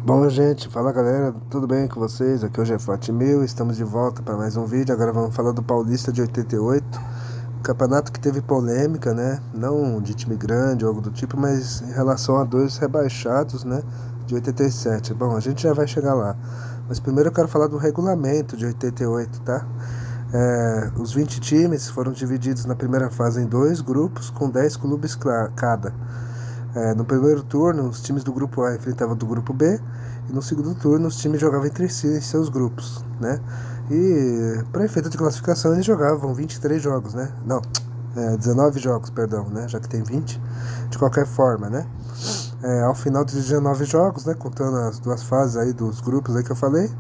Bom, gente, fala galera, tudo bem com vocês? Aqui hoje é Fatimil, estamos de volta para mais um vídeo. Agora vamos falar do Paulista de 88, campeonato que teve polêmica, né? Não de time grande ou algo do tipo, mas em relação a dois rebaixados, né? De 87. Bom, a gente já vai chegar lá, mas primeiro eu quero falar do regulamento de 88, tá? Os 20 times foram divididos na primeira fase em dois grupos com 10 clubes cada. No primeiro turno, os times do grupo A enfrentavam do grupo B, e no segundo turno, os times jogavam entre si em seus grupos, né? E para efeito de classificação, eles jogavam 23 jogos, né? Não, 19 jogos, perdão, né? Já que tem 20, de qualquer forma, né? Ao final de 19 jogos, né? Contando as duas fases aí dos grupos aí que eu falei,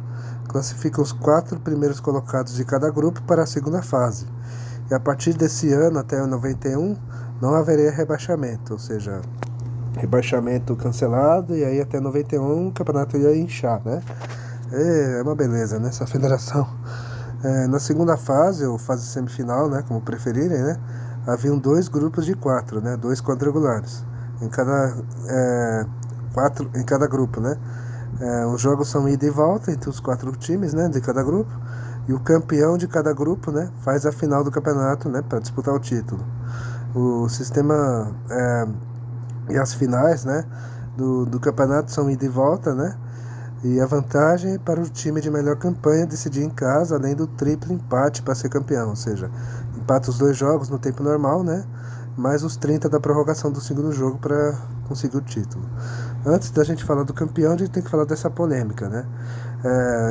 classificam os 4 primeiros colocados de cada grupo para a segunda fase. E a partir desse ano, até o 91, não haveria rebaixamento, ou seja, rebaixamento cancelado, e aí até 91 o campeonato ia inchar, né? É uma beleza, né? Essa federação. Na segunda fase, ou fase semifinal, né? Como preferirem, né? Haviam dois grupos de 4, né? Dois quadrangulares em cada grupo, né? Os jogos são ida e volta entre os 4 times, né? De cada grupo, e o campeão de cada grupo, né? Faz a final do campeonato, né? Para disputar o título. O sistema e as finais, né, do campeonato são ida e volta, né? E a vantagem é para o time de melhor campanha decidir em casa, além do triplo empate para ser campeão, ou seja, empata os 2 jogos no tempo normal, né? Mais os 30 da prorrogação do segundo jogo para conseguir o título. Antes da gente falar do campeão, a gente tem que falar dessa polêmica, né?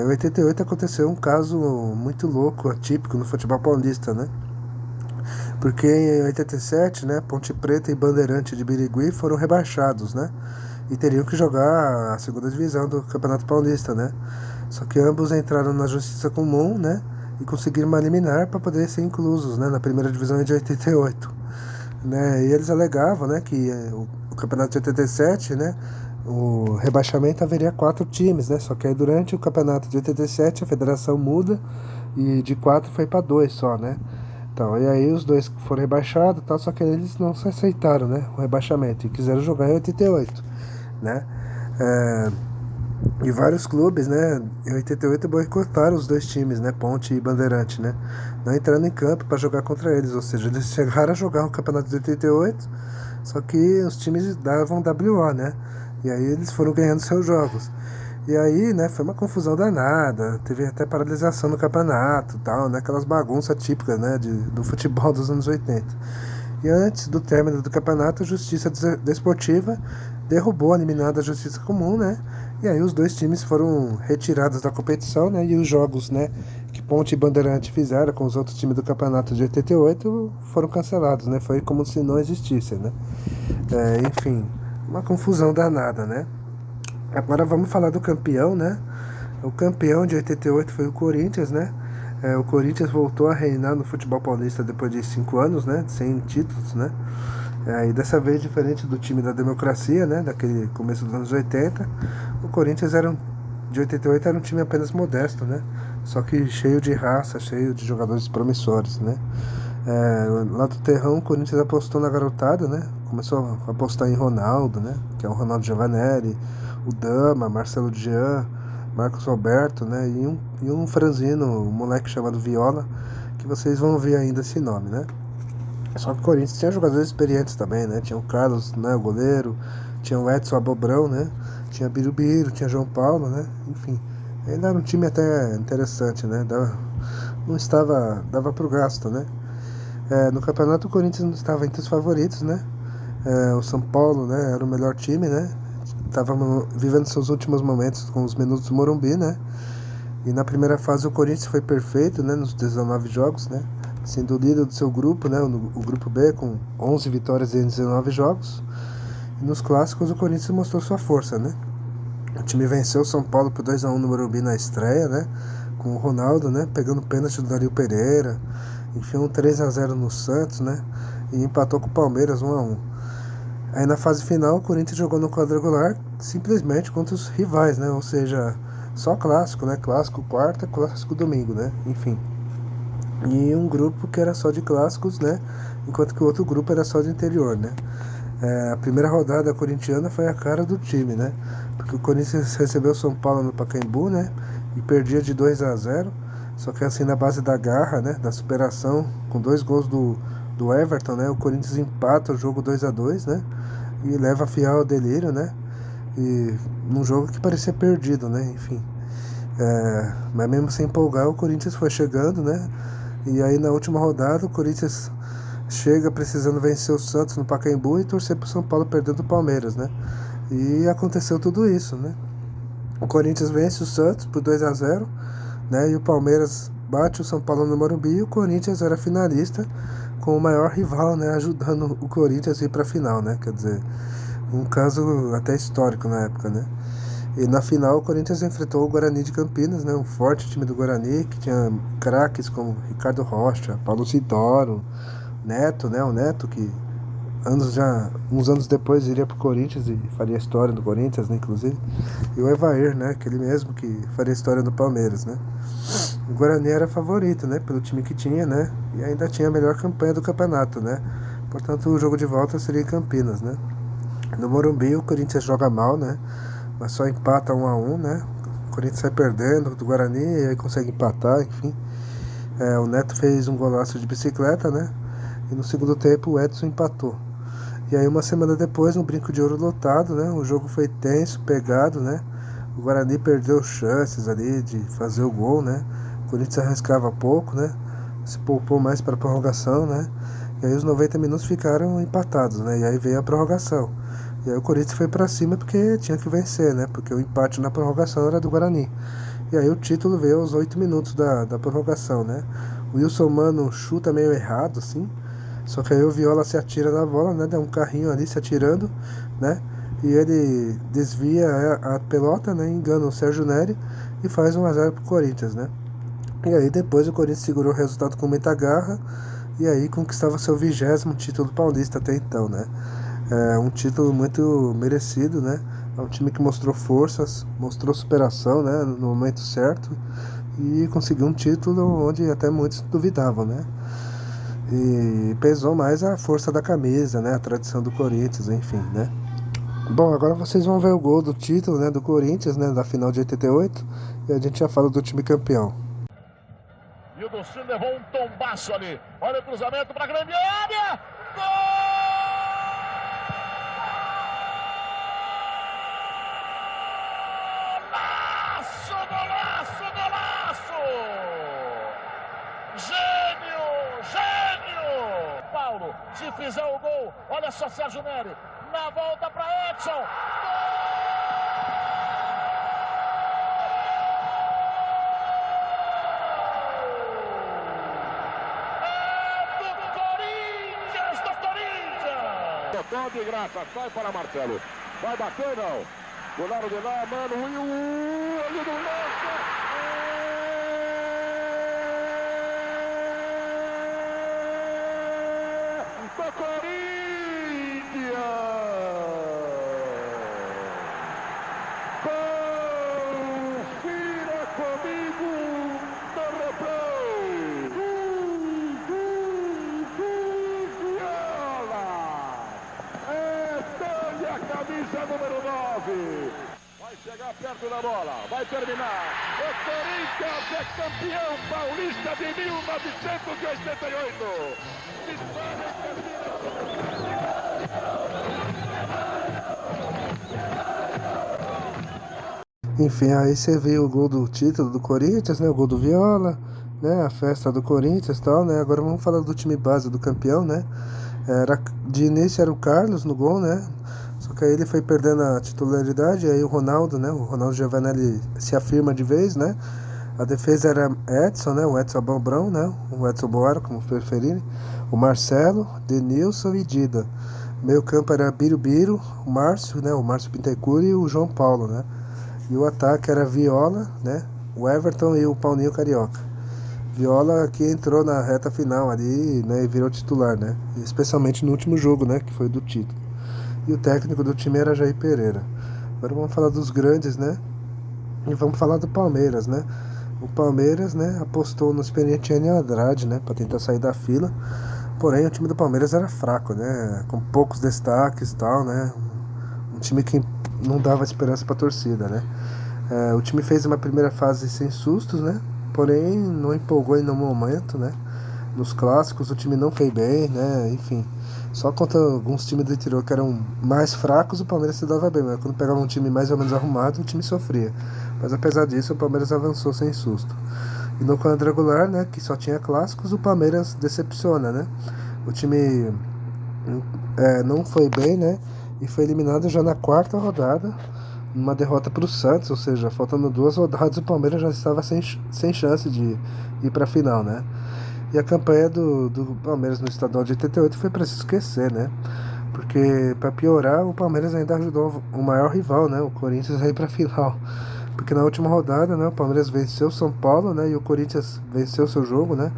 Em 88 aconteceu um caso muito louco, atípico no futebol paulista, né? Porque em 87, né, Ponte Preta e Bandeirante de Birigui foram rebaixados, né? E teriam que jogar a segunda divisão do Campeonato Paulista, né? Só que ambos entraram na Justiça Comum, né? E conseguiram uma liminar para poder ser inclusos, né, na primeira divisão de 88, né? E eles alegavam, né, que o Campeonato de 87, né, o rebaixamento haveria 4 times, né? Só que aí durante o Campeonato de 87 a federação muda e de 4 foi para 2 só, né? Então, e aí os dois foram rebaixados, tal, só que eles não se aceitaram, né, o rebaixamento, e quiseram jogar em 88, né? E vários clubes, né, em 88 boicotaram os dois times, né, Ponte e Bandeirante, né, não entrando em campo para jogar contra eles, ou seja, eles chegaram a jogar o campeonato de 88, só que os times davam WO, né, e aí eles foram ganhando seus jogos. E aí, né, foi uma confusão danada, teve até paralisação no campeonato, tal, né, aquelas bagunças típicas, né, do futebol dos anos 80. E antes do término do campeonato, a Justiça Desportiva derrubou a eliminada Justiça Comum, né, e aí os dois times foram retirados da competição, né, e os jogos, né, que Ponte e Bandeirante fizeram com os outros times do campeonato de 88 foram cancelados, né, foi como se não existissem, né. Enfim, uma confusão danada, né. Agora vamos falar do campeão, né? O campeão de 88 foi o Corinthians, né? O Corinthians voltou a reinar no futebol paulista depois de 5 anos, né? Sem títulos, né? E dessa vez, diferente do time da democracia, né? Daquele começo dos anos 80, o Corinthians de 88 era um time apenas modesto, né? Só que cheio de raça, cheio de jogadores promissores, né? Lá do Terrão, o Corinthians apostou na garotada, né? Começou a apostar em Ronaldo, né? Que é o Ronaldo Giovanelli, o Dama, Marcelo Jean, Marcos Roberto, né? E um franzino, um moleque chamado Viola, que vocês vão ver ainda esse nome, né? Só que o Corinthians tinha jogadores experientes também, né? Tinha o Carlos, né, o goleiro, tinha o Edson Abobrão, né? Tinha Birubiru, tinha João Paulo, né? Enfim, ainda era um time até interessante, né? Dava pro gasto, né? No campeonato o Corinthians não estava entre os favoritos, né? O São Paulo, né, era o melhor time, né? Estava vivendo seus últimos momentos com os minutos do Morumbi, né? E na primeira fase o Corinthians foi perfeito, né, nos 19 jogos, né? Sendo o líder do seu grupo, né, o grupo B, com 11 vitórias em 19 jogos. E nos clássicos o Corinthians mostrou sua força, né? O time venceu o São Paulo por 2-1 no Morumbi na estreia, né? Com o Ronaldo, né, pegando pênalti do Dario Pereira. Enfiou um 3-0 no Santos, né? E empatou com o Palmeiras 1-1. Aí na fase final o Corinthians jogou no quadrangular simplesmente contra os rivais, né? Ou seja, só clássico, né? Clássico quarta, clássico domingo, né? Enfim. E um grupo que era só de clássicos, né? Enquanto que o outro grupo era só de interior, né? A primeira rodada corintiana foi a cara do time, né? Porque o Corinthians recebeu o São Paulo no Pacaembu, né? E perdia de 2-0. Só que assim, na base da garra, né? Da superação, com 2 gols do Everton, né? O Corinthians empata o jogo 2-2, né? E leva a Fiel ao delírio, né? E num jogo que parecia perdido, né? Enfim. Mas mesmo sem empolgar, o Corinthians foi chegando, né? E aí na última rodada o Corinthians chega precisando vencer o Santos no Pacaembu e torcer pro São Paulo perdendo o Palmeiras, né? E aconteceu tudo isso, né? O Corinthians vence o Santos por 2-0, né? E o Palmeiras bate o São Paulo no Morumbi e o Corinthians era finalista com o maior rival, né? Ajudando o Corinthians a ir pra final, né? Quer dizer, um caso até histórico na época, né? E na final o Corinthians enfrentou o Guarani de Campinas, né? Um forte time do Guarani que tinha craques como Ricardo Rocha, Paulo Sidoro, Neto, né? O Neto que uns anos depois iria pro Corinthians e faria a história do Corinthians, né? Inclusive. E o Evair, né? Aquele mesmo que faria a história do Palmeiras, né? O Guarani era favorito, né? Pelo time que tinha, né? E ainda tinha a melhor campanha do campeonato, né? Portanto, o jogo de volta seria em Campinas, né? No Morumbi o Corinthians joga mal, né? Mas só empata 1-1, né? O Corinthians sai perdendo do Guarani e aí consegue empatar, enfim. O Neto fez um golaço de bicicleta, né? E no segundo tempo o Edson empatou. E aí uma semana depois, no Brinco de Ouro lotado, né? O jogo foi tenso, pegado, né? O Guarani perdeu chances ali de fazer o gol, né? O Corinthians arriscava pouco, né? Se poupou mais para a prorrogação, né? E aí os 90 minutos ficaram empatados, né? E aí veio a prorrogação. E aí o Corinthians foi para cima porque tinha que vencer, né? Porque o empate na prorrogação era do Guarani. E aí o título veio aos 8 minutos da prorrogação, né? O Wilson Mano chuta meio errado, assim. Só que aí o Viola se atira na bola, né? Dá um carrinho ali se atirando, né? E ele desvia a pelota, né? Engana o Sérgio Neri e faz 1-0 pro Corinthians, né? E aí depois o Corinthians segurou o resultado com muita garra e aí conquistava seu 20º título paulista até então, né? Um título muito merecido, né? É um time que mostrou forças, mostrou superação, né? No momento certo e conseguiu um título onde até muitos duvidavam, né? E pesou mais a força da camisa, né? A tradição do Corinthians, enfim, né? Bom, agora vocês vão ver o gol do título, né? Do Corinthians, né? Da final de 88 e a gente já fala do time campeão. E o Dostino levou um tombaço ali. Olha o cruzamento para a grande área. Gol! Se fizer o gol, olha só Sérgio Neri, na volta para Edson, gol! É do Corinthians, do Corinthians! Tocou de graça, sai para Marcelo, vai bater não, do lado de lá, mano, e o olho do lance! Corinthians! Confira comigo no replay! Viola! Dá-lhe a camisa número 9! Vai chegar perto da bola, vai terminar! O Corinthians é campeão paulista de 1988! Enfim, aí você viu o gol do título do Corinthians, né? O gol do Viola, né? A festa do Corinthians e tal, né? Agora vamos falar do time base do campeão, né? De início era o Carlos no gol, né? Só que aí ele foi perdendo a titularidade, aí o Ronaldo, né? O Ronaldo Giovanelli se afirma de vez, né? A defesa era Edson, né? O Edson Balbrão, né? O Edson Boara, como preferirem. O Marcelo, Denilson e Dida. Meio campo era Birubiru, o Márcio, né? O Márcio Bittencourt e o João Paulo, né? E o ataque era Viola, né? O Everton e o Paulinho Carioca. Viola que entrou na reta final ali, né? E virou titular, né? Especialmente no último jogo, né? Que foi do título. E o técnico do time era Jair Pereira. Agora vamos falar dos grandes, né? E vamos falar do Palmeiras, né? O Palmeiras, né? Apostou no experiente Enio Andrade, né? Para tentar sair da fila. Porém, o time do Palmeiras era fraco, né? Com poucos destaques e tal, né? Um time que não dava esperança pra torcida, né? O time fez uma primeira fase sem sustos, né? Porém, não empolgou em nenhum momento, né? Nos clássicos o time não foi bem, né? Enfim, só contra alguns times do interior que eram mais fracos, o Palmeiras se dava bem, mas quando pegava um time mais ou menos arrumado, o time sofria. Mas apesar disso, o Palmeiras avançou sem susto. E no quadrangular, né, que só tinha clássicos, o Palmeiras decepciona, né? O time não foi bem, né? E foi eliminado já na quarta rodada, numa derrota para o Santos, ou seja, faltando 2 rodadas, o Palmeiras já estava sem chance de ir para a final, né? E a campanha do Palmeiras no estadual de 88 foi para se esquecer, né? Porque, para piorar, o Palmeiras ainda ajudou o maior rival, né? O Corinthians a ir para a final. Porque na última rodada, né, o Palmeiras venceu o São Paulo, né? E o Corinthians venceu seu jogo, né?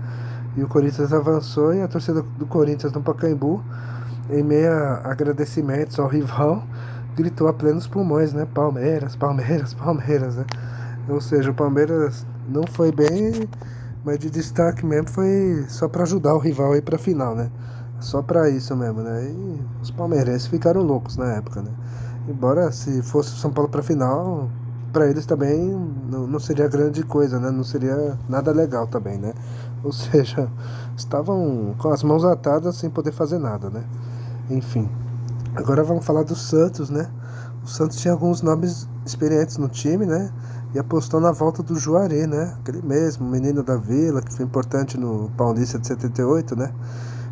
E o Corinthians avançou e a torcida do Corinthians no Pacaembu, em meio a agradecimentos ao rival, gritou a plenos pulmões, né? Palmeiras, Palmeiras, Palmeiras, né? Ou seja, o Palmeiras não foi bem, mas de destaque mesmo foi só para ajudar o rival a ir pra final, né? Só para isso mesmo, né? E os palmeirenses ficaram loucos na época, né? Embora se fosse o São Paulo pra final, para eles também não seria grande coisa, né? Não seria nada legal também, né? Ou seja, estavam com as mãos atadas sem poder fazer nada, né? Enfim. Agora vamos falar do Santos, né? O Santos tinha alguns nomes experientes no time, né? E apostou na volta do Juarez, né? Aquele mesmo, menino da Vila, que foi importante no Paulista de 78, né?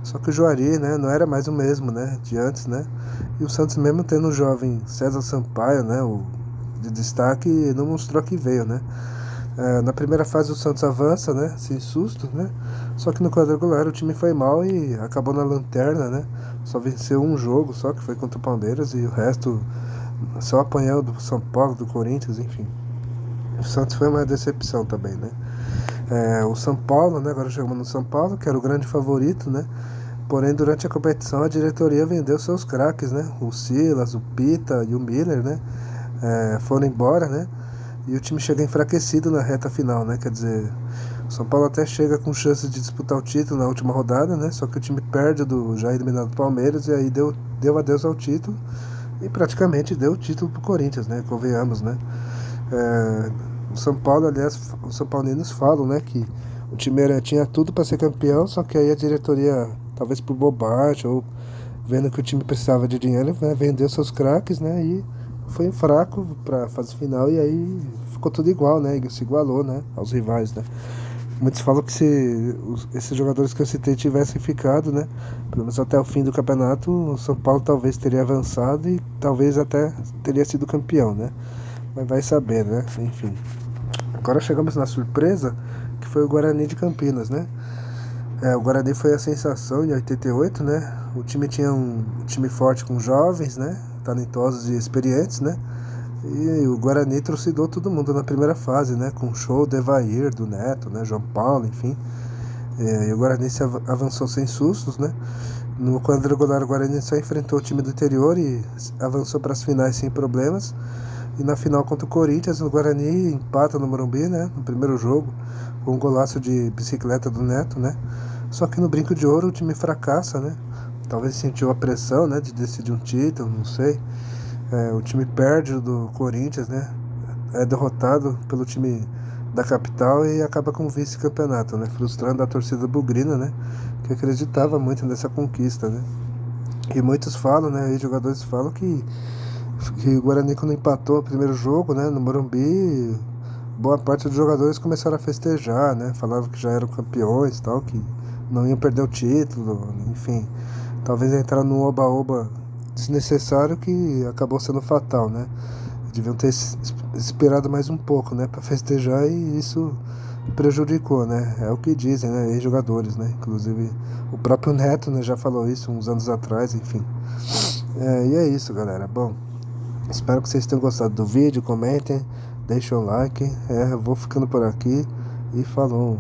Só que o Juarez, né, não era mais o mesmo, né? De antes, né? E o Santos, mesmo tendo o jovem César Sampaio, né? O de destaque, não mostrou que veio, né? Na primeira fase o Santos avança, né? Sem susto, né? Só que no quadrangular o time foi mal e acabou na lanterna, né? Só venceu um jogo só, que foi contra o Palmeiras, e o resto só apanhou do São Paulo, do Corinthians, enfim. O Santos foi uma decepção também, né? O São Paulo, né? Agora chegamos no São Paulo, que era o grande favorito, né? Porém, durante a competição, a diretoria vendeu seus craques, né? O Silas, o Pita e o Miller, né? Foram embora, né? E o time chega enfraquecido na reta final, né? Quer dizer, o São Paulo até chega com chances de disputar o título na última rodada, né? Só que o time perde do já eliminado Palmeiras e aí deu adeus ao título e praticamente deu o título pro Corinthians, né? Convenhamos, né? O São Paulo, aliás, os são paulinos falam, né? Que o time tinha tudo para ser campeão, só que aí a diretoria, talvez por bobagem ou vendo que o time precisava de dinheiro, né, vendeu seus craques, né? E foi fraco para fase final e aí ficou tudo igual, né? Se igualou, né? Aos rivais, né? Muitos falam que se esses jogadores que eu citei tivessem ficado, né? Pelo menos até o fim do campeonato, o São Paulo talvez teria avançado e talvez até teria sido campeão, né? Mas vai saber, né? Enfim. Agora chegamos na surpresa, que foi o Guarani de Campinas, né? O Guarani foi a sensação em 88, né? O time tinha um time forte com jovens, né? Talentosos e experientes, né? E o Guarani trucidou todo mundo na primeira fase, né? Com o show do Evair, do Neto, né? João Paulo, enfim. E o Guarani se avançou sem sustos, né? No quadrangular, o Guarani só enfrentou o time do interior e avançou para as finais sem problemas. E na final contra o Corinthians, o Guarani empata no Morumbi, né? No primeiro jogo, com um golaço de bicicleta do Neto, né? Só que no Brinco de Ouro o time fracassa, né? Talvez sentiu a pressão, né? De decidir um título, não sei. O time perde do Corinthians, né? É derrotado pelo time da capital e acaba com o vice-campeonato, né? Frustrando a torcida bugrina, né? Que acreditava muito nessa conquista, né? E muitos falam, né? E jogadores falam que o Guarani, quando empatou o primeiro jogo, né? No Morumbi, boa parte dos jogadores começaram a festejar, né? Falavam que já eram campeões e tal, que não iam perder o título, enfim. Talvez entrar num oba-oba desnecessário que acabou sendo fatal, né? Deviam ter esperado mais um pouco, né? Pra festejar e isso prejudicou, né? É o que dizem, né? Ex-jogadores, né? Inclusive o próprio Neto, né? Já falou isso uns anos atrás, enfim. E é isso, galera. Bom, espero que vocês tenham gostado do vídeo. Comentem, deixem o like. Eu vou ficando por aqui e falou.